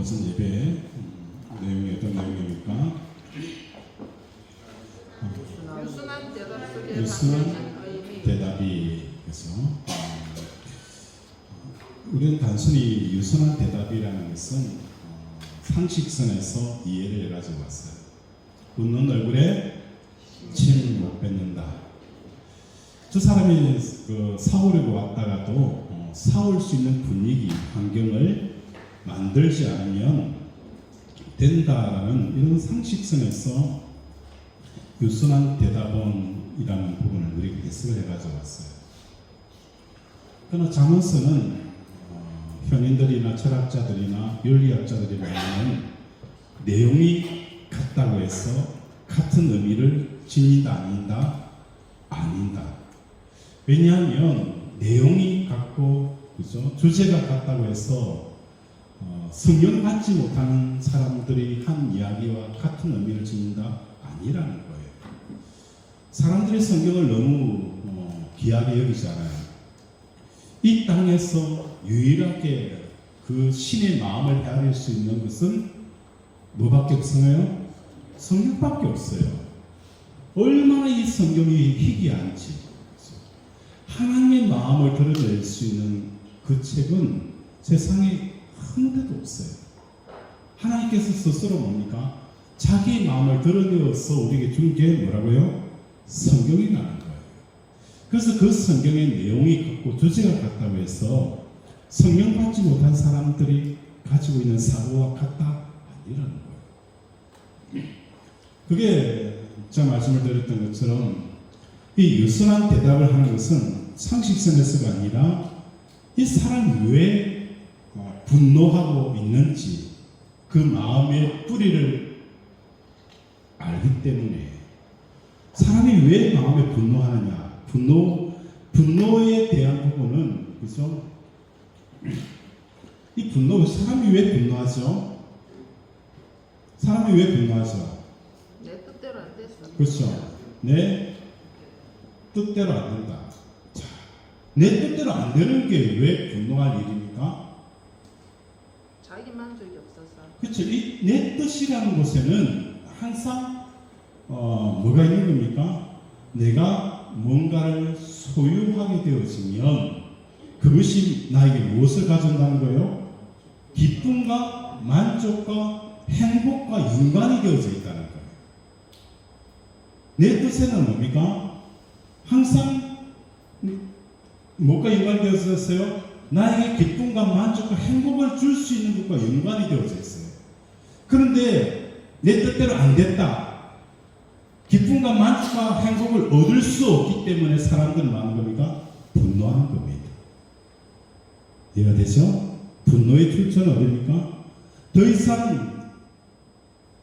오전 예배 내용이 어떤 내용입니까? 유순한 대답 속에 유순한 담겨진 의미. 대답이 그래서 우리는 단순히 유순한 대답이라는 것은 상식선에서 이해를 해가지고 왔어요. 웃는 얼굴에 침을 못 뱉는다. 저 사람이 사오려고 왔다가도 사올 수 있는 분위기, 환경을 만들지 않으면 된다라는 이런 상식선에서 유순한 대답원이라는 부분을 우리가 해석을 해가지고 왔어요. 그러나 잠언서는 현인들이나 철학자들이나 윤리학자들이 말하는 내용이 같다고 해서 같은 의미를 지닌다 아닌다? 아닌다. 왜냐하면 내용이 같고 그죠? 주제가 같다고 해서 성경 받지 못하는 사람들이 한 이야기와 같은 의미를 지닌다? 아니라는 거예요. 사람들이 성경을 너무 귀하게 여기잖아요. 이 땅에서 유일하게 그 신의 마음을 헤아릴 수 있는 것은 뭐밖에 없어요? 성경밖에 없어요. 얼마나 이 성경이 희귀한지. 하나님의 마음을 드러낼 수 있는 그 책은 세상에 한 데도 없어요. 하나님께서 스스로 뭡니까? 자기 마음을 드러내어서 우리에게 준 게 뭐라고요? 성경이라는 거예요. 그래서 그 성경의 내용이 같고 주제가 같다고 해서 성경 받지 못한 사람들이 가지고 있는 사고와 같다? 아니라는 거예요. 그게 제가 말씀을 드렸던 것처럼 이 유순한 대답을 하는 것은 상식선에서가 아니라 이 사람이 왜 분노하고 있는지 그 마음의 뿌리를 알기 때문에 사람이 왜 마음에 분노하느냐 분노에 대한 부분은 그죠? 이 분노 사람이 왜 분노하죠? 사람이 왜 분노하죠? 내 뜻대로 안 됐어. 그렇죠. 내 뜻대로 안 된다. 자, 내 뜻대로 안 되는 게 왜 분노할 일입니까? 자기 만족이 없어서. 그렇죠. 이 내 뜻이라는 곳에는 항상 뭐가 있는 겁니까? 내가 뭔가를 소유하게 되어지면 그것이 나에게 무엇을 가져온다는 거예요? 기쁨과 만족과 행복과 연관이 되어져 있다는 거예요. 내 뜻에는 뭡니까? 항상 뭐가 연관되어져 있어요? 나에게 기쁨과 만족과 행복을 줄 수 있는 것과 연관이 되어져 있어요. 그런데 내 뜻대로 안 됐다. 기쁨과 만족과 행복을 얻을 수 없기 때문에 사람들은 많은 겁니까? 분노하는 겁니다. 이해가 되죠? 분노의 출처는 어디입니까? 더 이상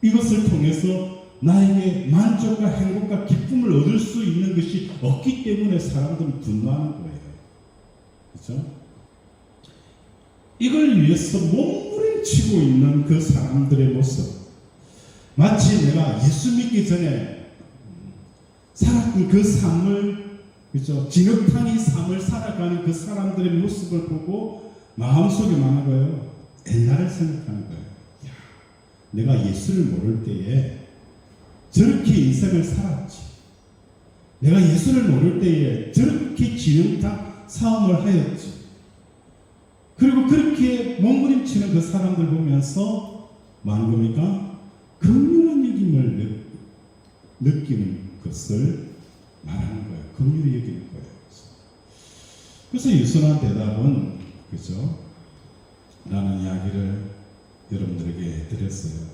이것을 통해서 나에게 만족과 행복과 기쁨을 얻을 수 있는 것이 없기 때문에 사람들은 분노하는 거예요. 그렇죠? 이걸 위해서 몸부림치고 있는 그 사람들의 모습, 마치 내가 예수 믿기 전에 살았던 그 삶을, 그렇죠? 진흙탕이 삶을 살아가는 그 사람들의 모습을 보고 마음속에 많은 거예요. 옛날을 생각하는 거예요. 야, 내가 예수를 모를 때에 저렇게 인생을 살았지. 내가 예수를 모를 때에 저렇게 진흙탕 싸움을 하였지. 그리고 그렇게 몸부림치는 그 사람들 보면서 많은 겁니까? 긍휼한 여김을 느끼는 것을 말하는 거예요. 긍휼히 여기는 거예요. 그래서 유순한 대답은 그죠? 라는 이야기를 여러분들에게 드렸어요.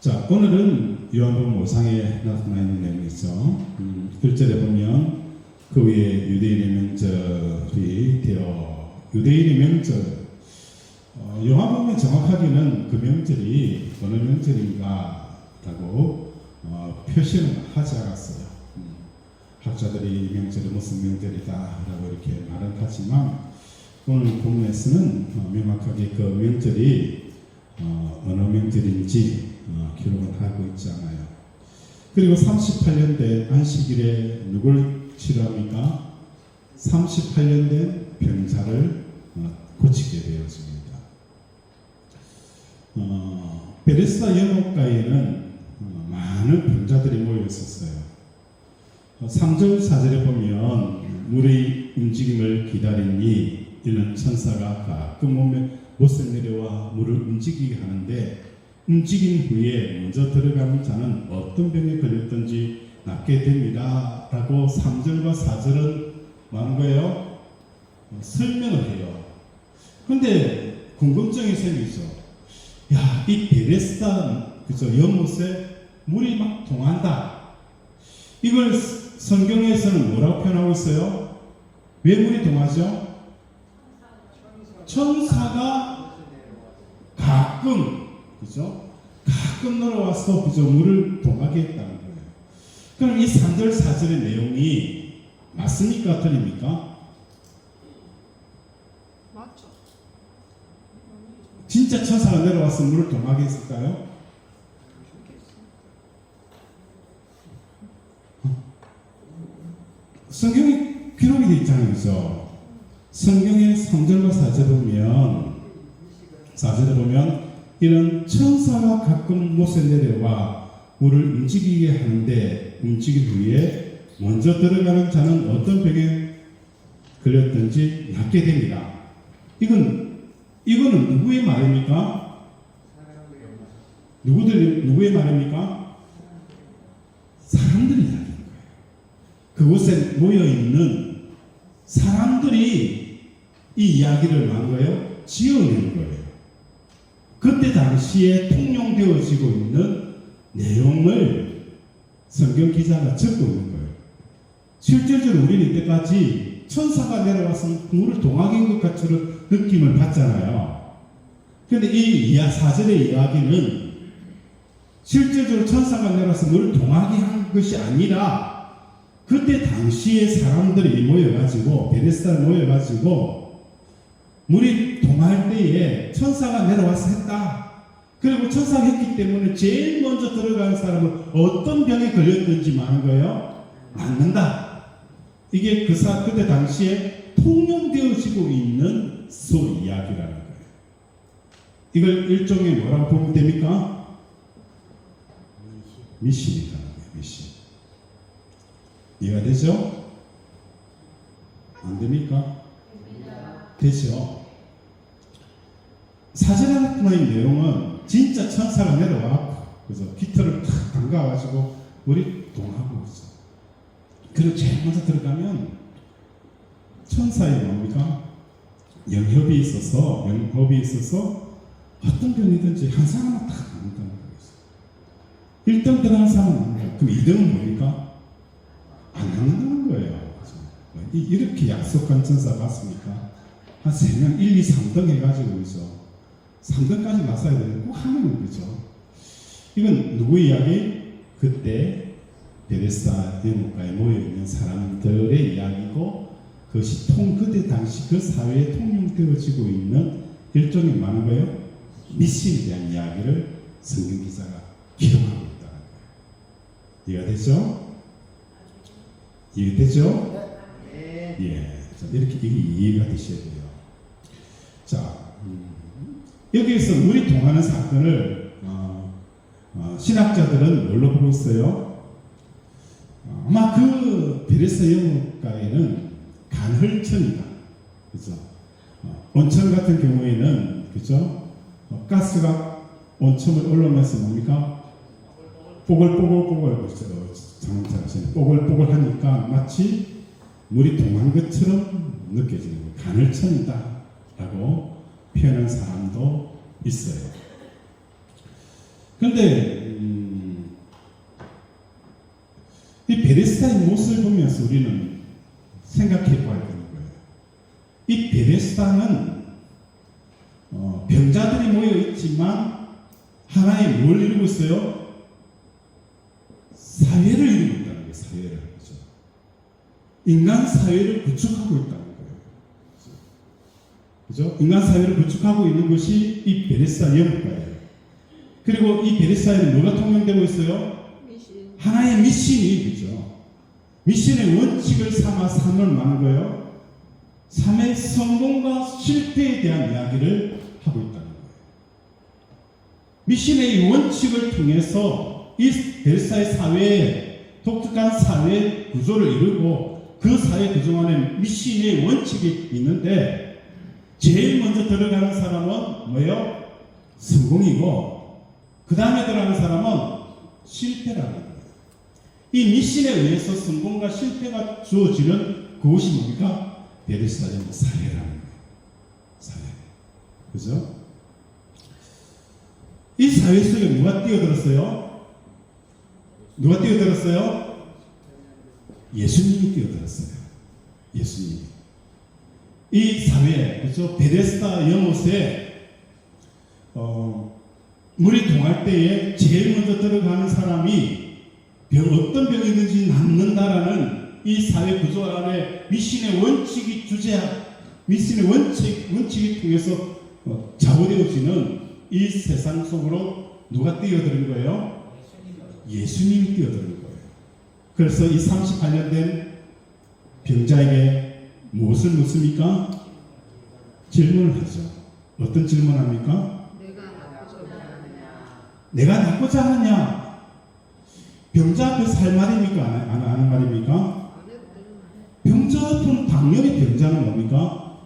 자, 오늘은 요한복음 5장에 나타나 있는 내용이죠. 1절에 보면 그 위에 유대인의 명절이 되어 유대인의 명절 요한복음에 정확하게는 그 명절이 어느 명절인가 라고 표시는 하지 않았어요. 학자들이 이 명절이 무슨 명절이다 라고 이렇게 말은 하지만 오늘 본문에서는 명확하게 그 명절이 어느 명절인지 기록을 하고 있지 않아요. 그리고 38년 된 안식일에 누굴 치료합니까? 38년 된 병자를 고치게 되었습니다. 베레스다 연못가에는 많은 병자들이 모여 있었어요. 3절 4절에 보면 물의 움직임을 기다리니 이는 천사가 가끔 못에 내려와 물을 움직이게 하는데 움직인 후에 먼저 들어가는 자는 어떤 병에 걸렸든지 낫게 됩니다 라고 3절과 4절은 뭐하는 거예요? 설명을 해요. 근데 궁금증이 생기죠. 야, 이 베레스다 그죠? 연못에 물이 막 동한다. 이걸 성경에서는 뭐라고 표현하고 있어요? 왜 물이 동하죠? 천사가 가끔 그죠? 가끔 놀아와서 그죠? 물을 동하게 했다는 거예요. 그럼 이 3절 4절의 내용이 맞습니까? 틀립니까? 맞죠? 진짜 천사가 내려와서 물을 동하게 했을까요? 성경에 기록이 되어 있잖아요. 그죠? 성경의 3절과 4절에 보면 이런 천사가 가끔 못에 내려와 물을 움직이게 하는데 움직인 후에 먼저 들어가는 자는 어떤 병에 걸렸든지 낫게 됩니다. 이거는 누구의 말입니까? 누구의 말입니까? 사람들이 이야기하는 거예요. 그곳에 모여있는 사람들이 이 이야기를 만 거예요? 지어낸 거예요. 그때 당시에 통용되어지고 있는 내용을 성경 기자가 적고 있는 거예요. 실질적으로 우리는 이때까지 천사가 내려와서 물을 동하게 한 것 같은 느낌을 받잖아요. 그런데 이 4절의 이야기는 실질적으로 천사가 내려와서 물을 동하게 한 것이 아니라 그때 당시에 사람들이 모여가지고 베레스다에 모여가지고 물이 동할 때에 천사가 내려와서 했다. 그리고 천사가 했기 때문에 제일 먼저 들어가는 사람은 어떤 병에 걸렸든지 마는 거예요? 낫는다. 이게 그때 당시에 통용되어지고 있는 소리 이야기라는 거예요. 이걸 일종의 뭐라고 보면 됩니까? 미신이라는 거예요. 미신. 이해가 되죠? 안 됩니까? 되죠? 사절에 나타난 내용은 진짜 천사가 내려와 그래서 깃털을 탁 담가가지고 물이 동하고 있어. 그리고 제일 먼저 들어가면 천사의 뭡니까? 영협이 있어서 어떤 병이든지 한 사람은 딱 낫는다는 거예요. 1등 들어가는 사람은 낫는다. 그럼 2등은 뭡니까? 안 낫는다는 거예요. 그렇죠? 이렇게 약속한 천사 맞습니까? 한 3명 1, 2, 3등 해가지고 그죠? 3등까지 맞아야 되는데 꼭 하면 그죠? 이건 누구 이야기? 그때 베레스다 연못가에 모여있는 사람들의 이야기고 그것이 그때 당시 그 사회에 통용되어지고 있는 일종의 많은 거예요. 미신에 대한 이야기를 성경 기자가 기록하고 있다는 거예요. 이해가 되죠? 이해되죠? 네. 예. 자, 이렇게 이게 이해가 되셔야 돼요. 자, 여기에서 물이 동하는 사건을 신학자들은 뭘로 보고 있어요? 아마 그 베레스다 연못가에는 간헐천이다. 그죠? 온천 같은 경우에는 그죠? 가스가 온천을 올라오면서 뭡니까? 뽀글뽀글 그죠? 장사하시는 뽀글뽀글하니까 마치 물이 동한 것처럼 느껴지는 거예요. 간헐천이다라고 표현한 사람도 있어요. 그런데 이 베레스다의 모습을 보면서 우리는 생각해 봐야 되는 거예요. 이 베레스다는 병자들이 모여 있지만 하나의 뭘 이루고 있어요? 사회를 이루고 있다는 거예요. 사회를. 그렇죠? 인간 사회를 구축하고 있다는 거예요. 그죠? 인간 사회를 구축하고 있는 것이 이 베레스다 연못가예요. 그리고 이 베레스다에는 뭐가 통용되고 있어요? 미신. 하나의 미신이 그죠? 미신의 원칙을 삼아 삶을 많은 거예요. 삶의 성공과 실패에 대한 이야기를 하고 있다는 거예요. 미신의 이 원칙을 통해서 이 베레사의 사회에 독특한 사회 구조를 이루고 그 사회 구조 안에 미신의 원칙이 있는데 제일 먼저 들어가는 사람은 뭐예요? 성공이고 그 다음에 들어가는 사람은 실패라는 거예요. 이 미신에 의해서 성공과 실패가 주어지는 그것이 뭡니까? 베레사의 사회라는 거예요. 사회. 그죠? 이 사회 속에 누가 뛰어들었어요? 누가 뛰어들었어요? 예수님이 뛰어들었어요. 예수님이. 이 사회, 그죠? 베데스다 연못에 물이 동할 때에 제일 먼저 들어가는 사람이 어떤 병이든지 낫는다라는 이 사회 구조 안에 미신의 원칙이 미신의 원칙이 통해서 좌우되어지는 이 세상 속으로 누가 뛰어드는 거예요? 예수님이 뛰어드는 거예요. 그래서 이 38년 된 병자에게 무엇을 묻습니까? 질문을 하죠. 어떤 질문을 합니까? 내가 낫고자 하느냐? 병자 앞에서 할 말입니까? 안 하는 말입니까? 병자 앞은 당연히 병자는 뭡니까?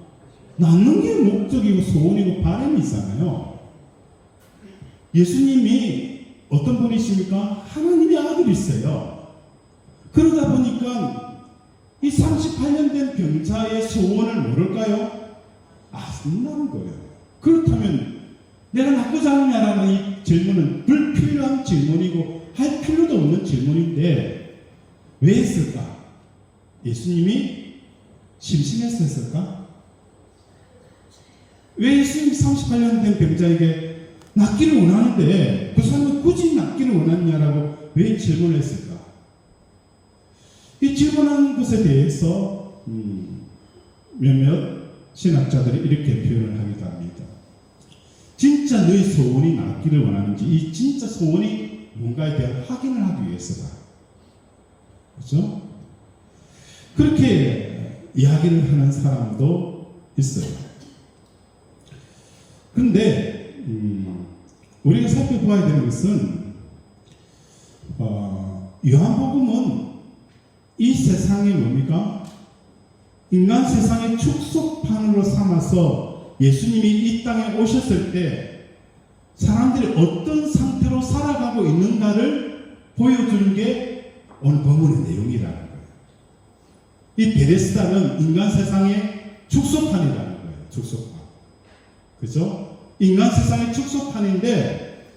낫는 게 목적이고 소원이고 바람이 있잖아요. 예수님이 어떤 분이십니까? 하나님의 아들이세요. 그러다 보니까 이 38년 된 병자의 소원을 모를까요? 아신다는 거예요. 그렇다면 내가 낫고자 하느냐라는 이 질문은 불필요한 질문이고 할 필요도 없는 질문인데 왜 했을까? 예수님이 심심해서 했을까? 왜 예수님이 38년 된 병자에게 낫기를 원하는데 그 사람은 굳이 낫기를 원하느냐라고 왜 질문을 했을까? 이 질문한 것에 대해서 몇몇 신학자들이 이렇게 표현을 하기도 합니다. 진짜 너의 소원이 낫기를 원하는지 이 진짜 소원이 뭔가에 대한 확인을 하기 위해서다. 그렇죠? 그렇게 이야기를 하는 사람도 있어요. 그런데 우리가 살펴보아야 되는 것은 요한복음은 이 세상이 뭡니까? 인간 세상의 축소판으로 삼아서 예수님이 이 땅에 오셨을 때 사람들이 어떤 상태로 살아가고 있는가를 보여주는 게 오늘 본문의 내용이라는 거예요. 이 베데스다는 인간 세상의 축소판이라는 거예요. 축소판. 그죠? 인간 세상의 축소판인데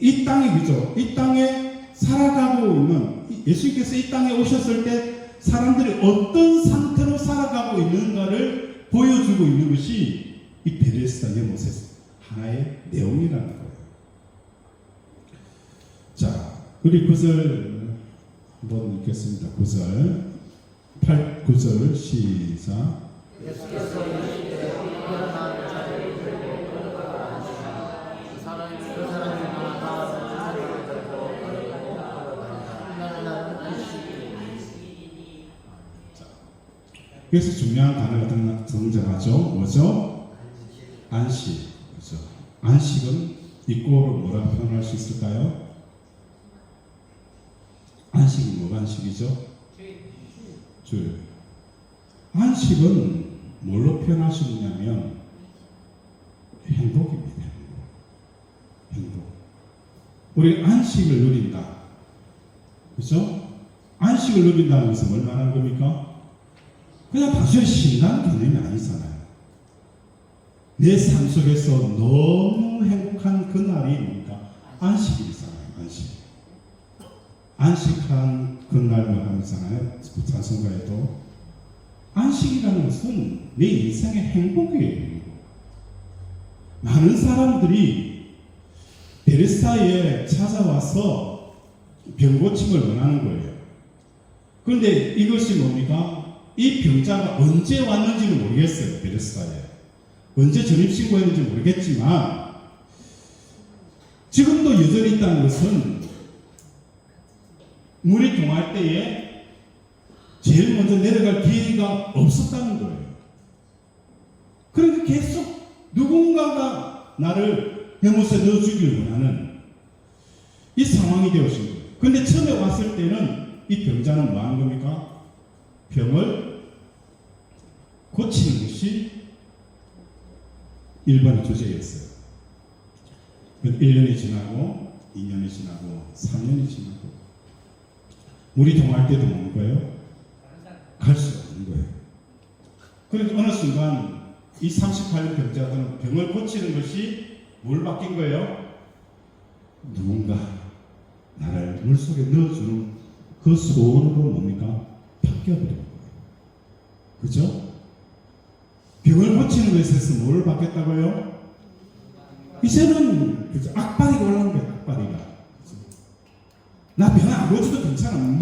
이 땅이 그죠? 이 땅에 살아가고 있는 예수님께서 이 땅에 오셨을 때 사람들이 어떤 상태로 살아가고 있는가를 보여주고 있는 것이 이 베데스다 연못의 하나의 내용이라는 거예요. 자, 우리 9절 한번 읽겠습니다. 9절 9절 시작. 예수께서 이르시되 일어나 자리를 들고 걸어가라 하시니 그 사람이 일어나 자리를 들고 걸어가니라. 나는 안식이니. 여기서 중요한 단어가 등장하죠. 뭐죠? 안식. 그렇죠. 안식은 이꼬로 뭐라 표현할 수 있을까요? 안식이 뭐가 안식이죠? 주일. 안식은 뭘로 표현할 수 있냐면 행복입니다. 행복. 우리 안식을 누린다. 그렇죠? 안식을 누린다는 것은 뭘 말하는 겁니까? 그냥 단순히 쉰다는 개념이 아니잖아요. 내 삶 속에서 너무 행복한 그날이 뭡니까? 안식이잖아요. 안식. 안식한 그날 말하잖아요. 찬송가에도. 안식이라는 것은 내 인생의 행복이에요. 많은 사람들이 베레사에 찾아와서 병고침을 원하는 거예요. 그런데 이것이 뭡니까? 이 병자가 언제 왔는지는 모르겠어요. 베레사에. 언제 전입신고했는지 모르겠지만 지금도 여전히 있다는 것은 물이 동할 때에 제일 먼저 내려갈 기회가 없었다는 거예요. 그러니까 계속 누군가가 나를 혐오에 넣어주길 원하는 이 상황이 되어진 거예요. 근데 처음에 왔을 때는 이 병자는 뭐 하는 겁니까? 병을 고치는 것이 1번의 주제였어요. 1년이 지나고 2년이 지나고 3년이 지나고 물이 동할 때도 오는 거예요. 갈 수 없는 거예요. 그래서 어느 순간 이 38년 병자들은 병을 고치는 것이 뭘 바뀐 거예요? 누군가 나를 물속에 넣어주는 그 소원으로 뭡니까? 바뀌어버린 거예요. 그죠? 병을 고치는 것에 있어서 뭘 바뀌었다고요? 이제는 그죠? 악바리가 올라온 거예요. 악바리가. 나 병 안 고쳐도 괜찮아.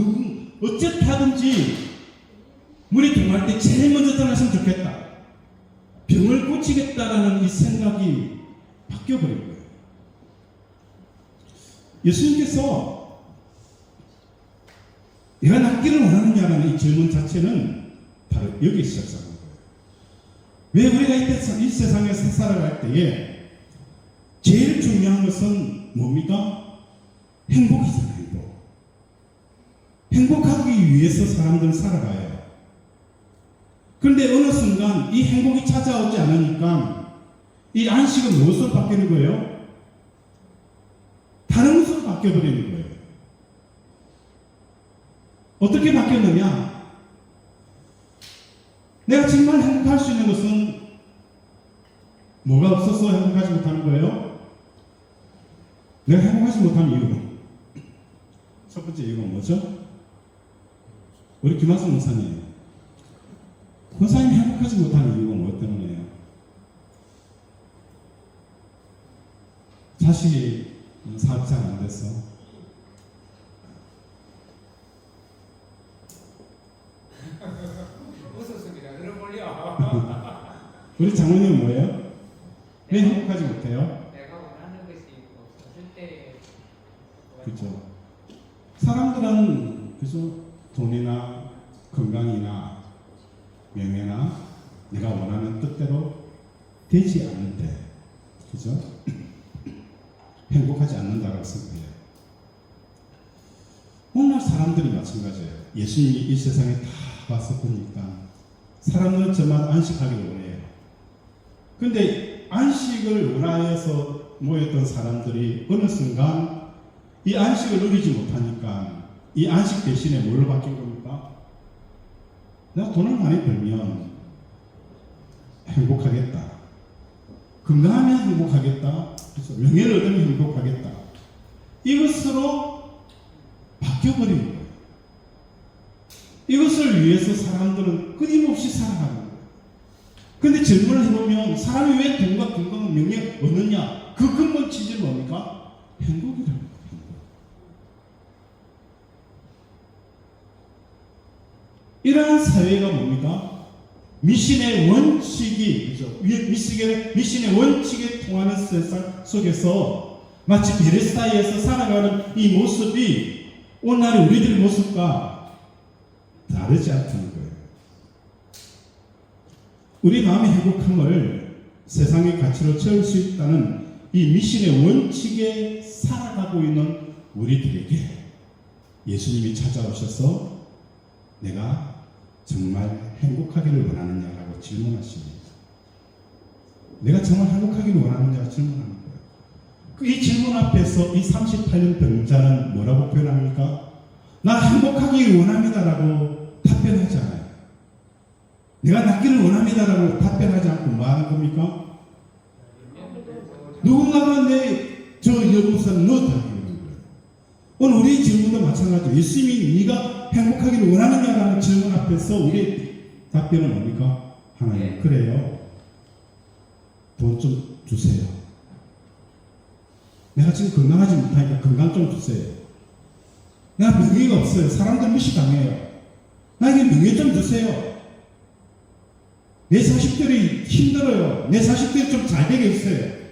어쨌든 하든지 물이 동할 때 제일 먼저 떠났으면 좋겠다. 병을 고치겠다라는 이 생각이 바뀌어버린 거예요. 예수님께서 내가 낫기를 원하느냐라는 이 질문 자체는 바로 여기 시작하는 거예요. 왜 우리가 이 세상에서 살아갈 때에 제일 중요한 것은 뭡니까? 행복이잖아요. 행복. 행복하기 위해서 사람들은 살아가요. 그런데 어느 순간 이 행복이 찾아오지 않으니까 이 안식은 무엇으로 바뀌는 거예요? 다른 것으로 바뀌어버리는 거예요. 어떻게 바뀌었느냐? 내가 정말 행복할 수 있는 것은 뭐가 없어서 행복하지 못하는 거예요? 내가 행복하지 못하는 이유는 첫 번째 이유가 뭐죠? 우리 김하성 목사님. 목사님이 행복하지 못하는 이유가 뭐 때문이에요? 자식이 사업이 잘 안 됐어. 웃었습니다. 들어볼려. 우리 장모님은 뭐예요? 왜 행복하지 못해요? 내가 원하는 것이 없었을 때. 그죠. 사람들은 그죠 돈이나 건강이나 명예나 내가 원하는 뜻대로 되지 않을 때, 그죠? 행복하지 않는다고 생각해요. 오늘 사람들이 마찬가지예요. 예수님이 이 세상에 다 와서 보니까 사람들은 저만 안식하기를 원해요. 근데 안식을 원하여서 모였던 사람들이 어느 순간 이 안식을 누리지 못하니까 이 안식 대신에 뭘로 바뀐 겁니까? 내가 돈을 많이 벌면 행복하겠다. 건강하면 행복하겠다. 그래서 명예를 얻으면 행복하겠다. 이것으로 바뀌어버리는 거예요. 이것을 위해서 사람들은 끊임없이 살아가는 거예요. 근데 질문을 해보면 사람이 왜 돈과 건강과 명예 얻느냐? 그 근본 취지는 뭡니까? 행복이라는 거예요. 이러한 사회가 뭡니까? 미신의 원칙이, 그죠? 미신의 원칙에 통하는 세상 속에서 마치 베레스다에서 살아가는 이 모습이 오늘날의 우리들의 모습과 다르지 않다는 거예요. 우리 마음의 행복함을 세상의 가치로 채울 수 있다는 이 미신의 원칙에 살아가고 있는 우리들에게 예수님이 찾아오셔서 내가 정말 행복하기를 원하느냐라고 질문하십니다. 내가 정말 행복하기를 원하느냐고 질문하는 거예요. 이 질문 앞에서 이 38년 병자는 뭐라고 표현합니까? 나 행복하기를 원합니다라고 답변하지 않아요. 내가 낫기를 원합니다라고 답변하지 않고 뭐 하는 겁니까? 누군가가 저 여부서는 넣었다는 거예요. 오늘 우리 질문도 마찬가지예요. 예수님이 네가 행복하기를 원하느냐라는 질문 앞에서 우리 답변은 뭡니까? 하나님, 그래요. 돈 좀 주세요. 내가 지금 건강하지 못하니까 건강 좀 주세요. 내가 명예가 없어요. 사람들 무시당해요. 나에게 명예 좀 주세요. 내 자식들이 힘들어요. 내 자식들이 좀 잘 되게 해주세요.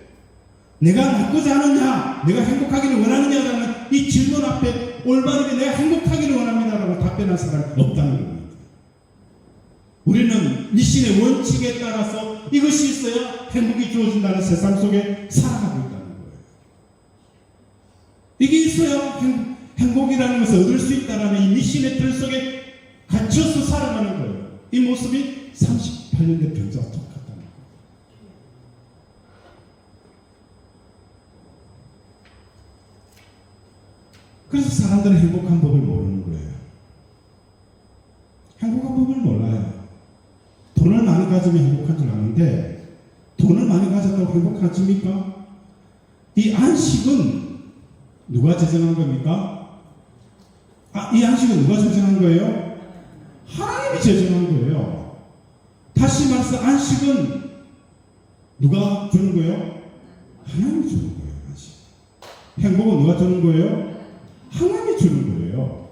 내가 낫고자 하느냐, 내가 행복하기를 원하느냐라는 이 질문 앞에 올바르게 내가 행복하기를 원합니다라고 답변할 사람이 없다는 겁니다. 우리는 미신의 원칙에 따라서 이것이 있어야 행복이 주어진다는 세상 속에 살아가고 있다는 거예요. 이게 있어야 행복이라는 것을 얻을 수 있다는 이 미신의 틀 속에 갇혀서 살아가는 거예요. 이 모습이 38년 된 병자와 똑같다는 거예요. 그래서 사람들은 행복한 법을 모르는 거예요. 행복한 법을 몰라요. 돈을 많이 가지면 행복한 줄 아는데 돈을 많이 가졌다고 행복하십니까? 이 안식은 누가 제정한 겁니까? 이 안식은 누가 제정한 거예요? 하나님이 제정한 거예요. 다시 말해서 안식은 누가 주는 거예요? 하나님이 주는 거예요. 안식. 행복은 누가 주는 거예요? 하나님이 주는 거예요.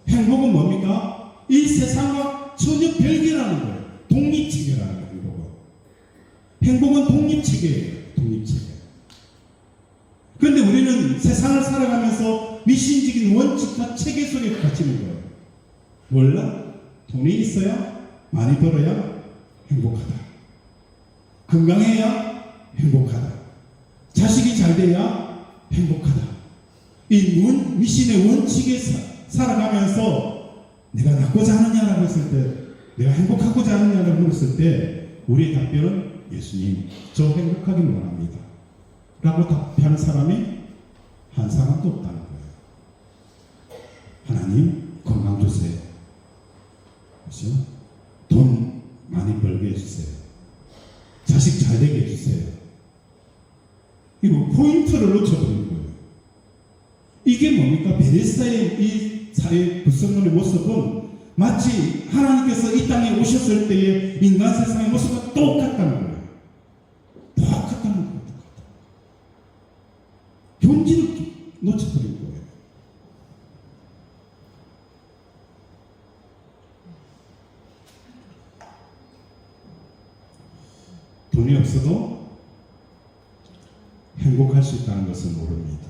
행복은 뭡니까? 이 세상과 전혀 별개라는 거예요. 독립체계라는 거예요. 행복은 독립체계예요. 독립체계. 그런데 우리는 세상을 살아가면서 미신적인 원칙과 체계 속에 갇히는 거예요. 몰라? 돈이 있어야, 많이 벌어야 행복하다. 건강해야 행복하다. 자식이 잘 돼야 행복하다. 이 미신의 원칙에 살아가면서 내가 낫고자 하느냐라고 했을 때, 내가 행복하고자 하느냐라고 물었을 때 우리의 답변은 예수님, 저 행복하길 원합니다 라고 답하는 사람이 한 사람도 없다는 거예요. 하나님 건강 주세요. 그렇죠? 돈 많이 벌게 해주세요. 자식 잘 되게 해주세요. 이거 포인트를 놓쳐버린 거예요. 이게 뭡니까? 베레스다의 이 사회 불성론의 모습은 마치 하나님께서 이 땅에 오셨을 때의 인간 세상의 모습과 똑같다는 거예요. 똑같다는 거예요. 본질을 놓쳐버린 거예요. 돈이 없어도 행복할 수 있다는 것을 모릅니다.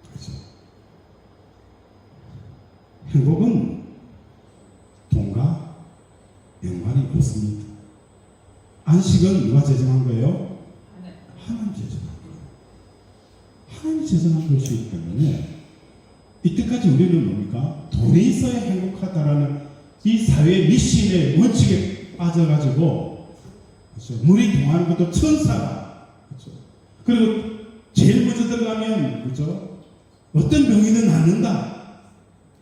그렇죠? 행복은 돈과 연관이 없습니다. 안식은 누가 제정한 거예요? 하나님 제정한 거예요. 하나님 제정한 것이기 때문에 이때까지 우리는 뭡니까? 돈이 있어야 행복하다라는 이 사회의 미신의 원칙에 빠져가지고, 그렇죠? 물이 동하는 것도 천사다. 그렇죠? 그리고 제일 먼저 들어가면, 그렇죠? 어떤 병이든 낫는다.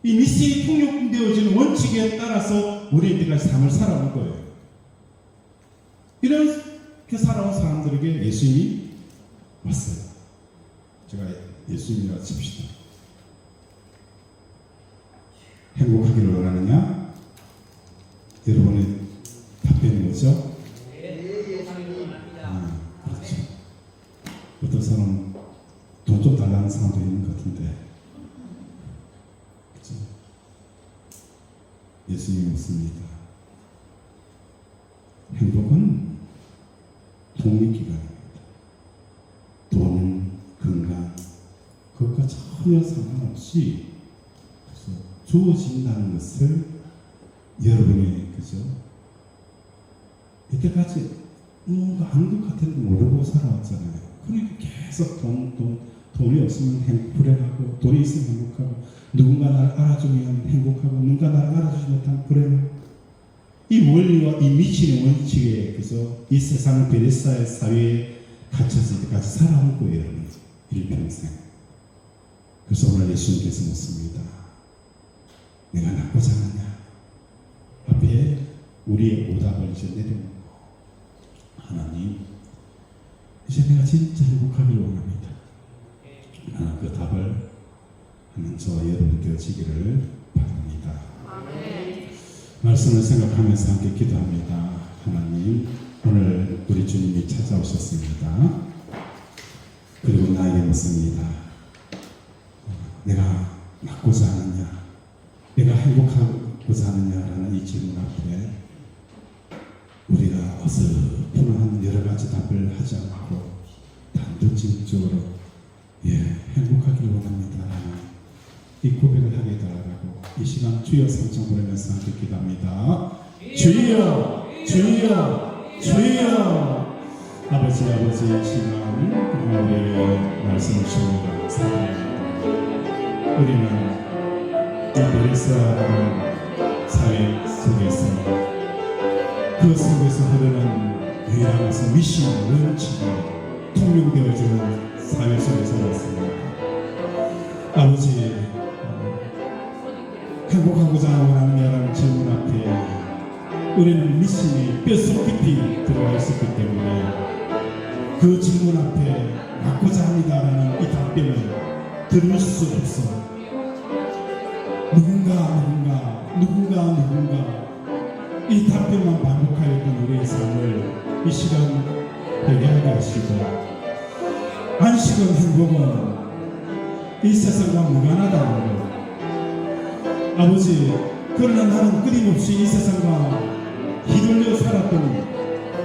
이 미신이 통용되어지는 원칙에 따라서 우리 이때까지 삶을 살아온 거예요. 이렇게 살아온 사람들에게 예수님이 왔어요. 제가 예수님이라 칩시다. 행복하기를 원하느냐? 여러분의 답변이 뭐죠? 그렇죠. 어떤 사람은 돈 좀 달라는 사람도 있는 것 같은데, 그렇죠? 예수님이 묻습니다. 행복은 독립기관입니다. 돈, 건강, 그것과 전혀 상관없이 주어진다는 것을 여러분이, 그죠? 이때까지 뭔가 아는 것 같은데 모르고 살아왔잖아요. 그러니까 계속 돈이 없으면 불행하고, 돈이 있으면 행복하고, 누군가 나를 알아주면 행복하고, 누군가 나를 알아주지 못하면 불행하고, 이 원리와 이 미친의 원칙에, 그죠? 이 세상을 베레스다의 사회에 갇혀서 이때까지 살아온 거예요, 여러분. 일평생. 그래서 오늘 예수님께서 묻습니다. 내가 낫고자 하느냐? 앞에 우리의 오답을 이제 내려놓고, 하나님, 이제 내가 진짜 행복하기를 원합니다. 그 답을 하는 저와 여러분 되어지기를 바랍니다. 말씀을 생각하면서 함께 기도합니다. 하나님, 오늘 우리 주님이 찾아오셨습니다. 그리고 나에게 묻습니다. 내가 낫고자 하느냐? 내가 행복하고자 하느냐라는 이 질문 앞에 우리가 어설픈한 여러 가지 답을 하지 않고 단도직입적으로 행복하기를 원합니다. 이 고백을 하게 해달라고 이 시간 주여 삼창 부르면서 함께 기도합니다. 주여, 주여, 주여. 아버지 이 시간 우리에게 말씀을 주시니 감사합니다. 우리는 이 베레스라는 사회 속에서 그 속에서 흐르는 유일한 미션의 원칙이 통용되어지는 사회 속에 살았습니다. 아버지, 행복하고자 원하는 여러분 질문 앞에 우리는 미션이 뼛속 깊이 들어가 있었기 때문에 그 질문 앞에 낳고자 합니다라는 이 답변을 들을 수 없어. 누군가 이 답변만 반복하였던 우리의 삶을 이 시간 회개하게 하시고, 안식은 행복은 이 세상과 무관하다는 것. 아버지, 그러나 나는 끊임없이 이 세상과 휘둘려 살았던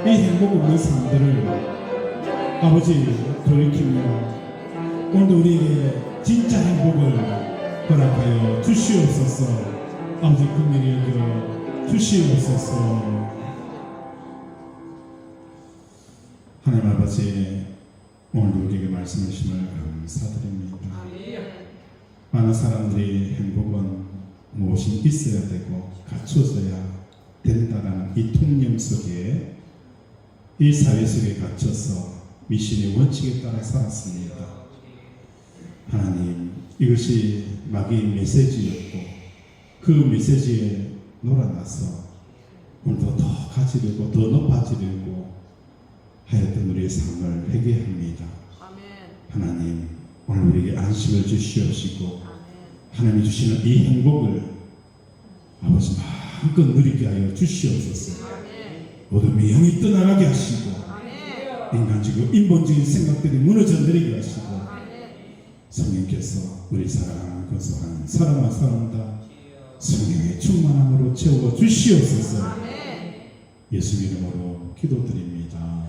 이 행복 없는 삶들을 아버지 돌이키며 오늘도 우리에게 진짜 행복을 허락하여 주시옵소서. 아버지 긍휼히 여겨 주시옵소서. 하나님 아버지, 오늘도 우리에게 말씀해 주심을 감사드립니다. 많은 사람들이 행복은 무엇이 있어야 되고 갖춰져야 된다라는 이 통념 속에, 이 사회 속에 갇혀서 미신의 원칙에 따라 살았습니다. 하나님, 이것이 마귀의 메시지였고 그 메시지에 놀아나서 오늘도 더 가지려고 더 높아지려고 하였던 우리의 삶을 회개합니다. 하나님, 오늘 우리에게 안식을 주시옵시고 하나님이 주시는 이 행복을 아버지 마음껏 누리게 하여 주시옵소서. 어둠이 영이 떠나가게 하시고 인간적이고 인본적인 생각들이 무너져 내리게 하시고 성령께서 우리 사랑하는 거소한 사람아 사람다 성령의 충만함으로 채워 주시옵소서. 예수 이름으로 기도드립니다.